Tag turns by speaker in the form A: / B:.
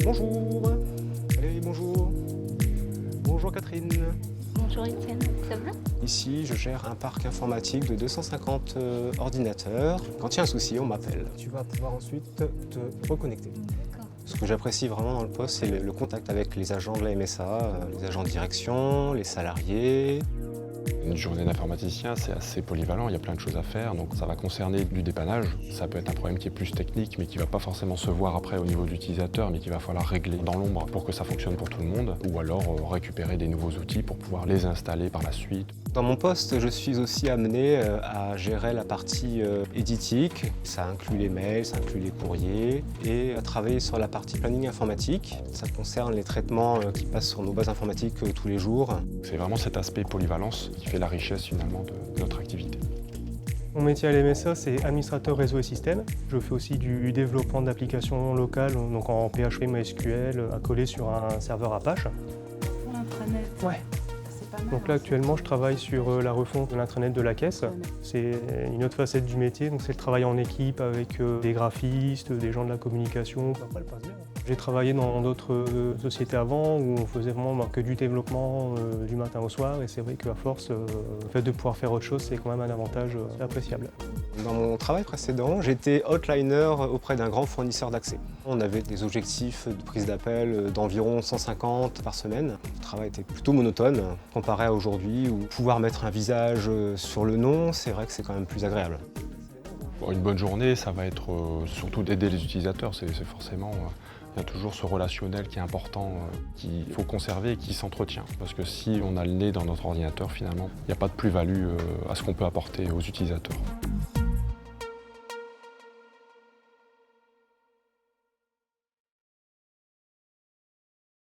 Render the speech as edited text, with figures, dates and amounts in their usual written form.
A: Bonjour. Allez, bonjour. Bonjour Catherine.
B: Bonjour Étienne, ça va?
A: Ici, je gère un parc informatique de 250 ordinateurs. Quand il y a un souci, on m'appelle. Tu vas pouvoir ensuite te reconnecter.
B: D'accord.
A: Ce que j'apprécie vraiment dans le poste, c'est le contact avec les agents de la MSA, les agents de direction, les salariés.
C: Une journée d'informaticien, c'est assez polyvalent, il y a plein de choses à faire, donc ça va concerner du dépannage. Ça peut être un problème qui est plus technique, mais qui ne va pas forcément se voir après au niveau de l'utilisateur, mais qu'il va falloir régler dans l'ombre pour que ça fonctionne pour tout le monde, ou alors récupérer des nouveaux outils pour pouvoir les installer par la suite.
A: Dans mon poste, je suis aussi amené à gérer la partie éditique. Ça inclut les mails, ça inclut les courriers, et à travailler sur la partie planning informatique. Ça concerne les traitements qui passent sur nos bases informatiques tous les jours.
C: C'est vraiment cet aspect polyvalence qui fait la richesse finalement de notre activité.
D: Mon métier à l'MSA, c'est administrateur réseau et système. Je fais aussi du développement d'applications locales, donc en PHP, MySQL, accolé sur un serveur Apache.
B: Pour l'intranet.
D: Ouais.
B: C'est pas mal.
D: Donc là, actuellement, je travaille sur la refonte de l'intranet de la caisse. C'est une autre facette du métier, donc c'est le travail en équipe avec des graphistes, des gens de la communication. Après, elle passe bien. J'ai travaillé dans d'autres sociétés avant où on faisait vraiment que du développement du matin au soir, et c'est vrai qu'à force, le fait de pouvoir faire autre chose, c'est quand même un avantage appréciable.
A: Dans mon travail précédent, j'étais hotliner auprès d'un grand fournisseur d'accès. On avait des objectifs de prise d'appel d'environ 150 par semaine. Le travail était plutôt monotone comparé à aujourd'hui où pouvoir mettre un visage sur le nom, c'est vrai que c'est quand même plus agréable.
C: Une bonne journée, ça va être surtout d'aider les utilisateurs, c'est forcément... il y a toujours ce relationnel qui est important, qu'il faut conserver et qui s'entretient. Parce que si on a le nez dans notre ordinateur, finalement, il n'y a pas de plus-value à ce qu'on peut apporter aux utilisateurs.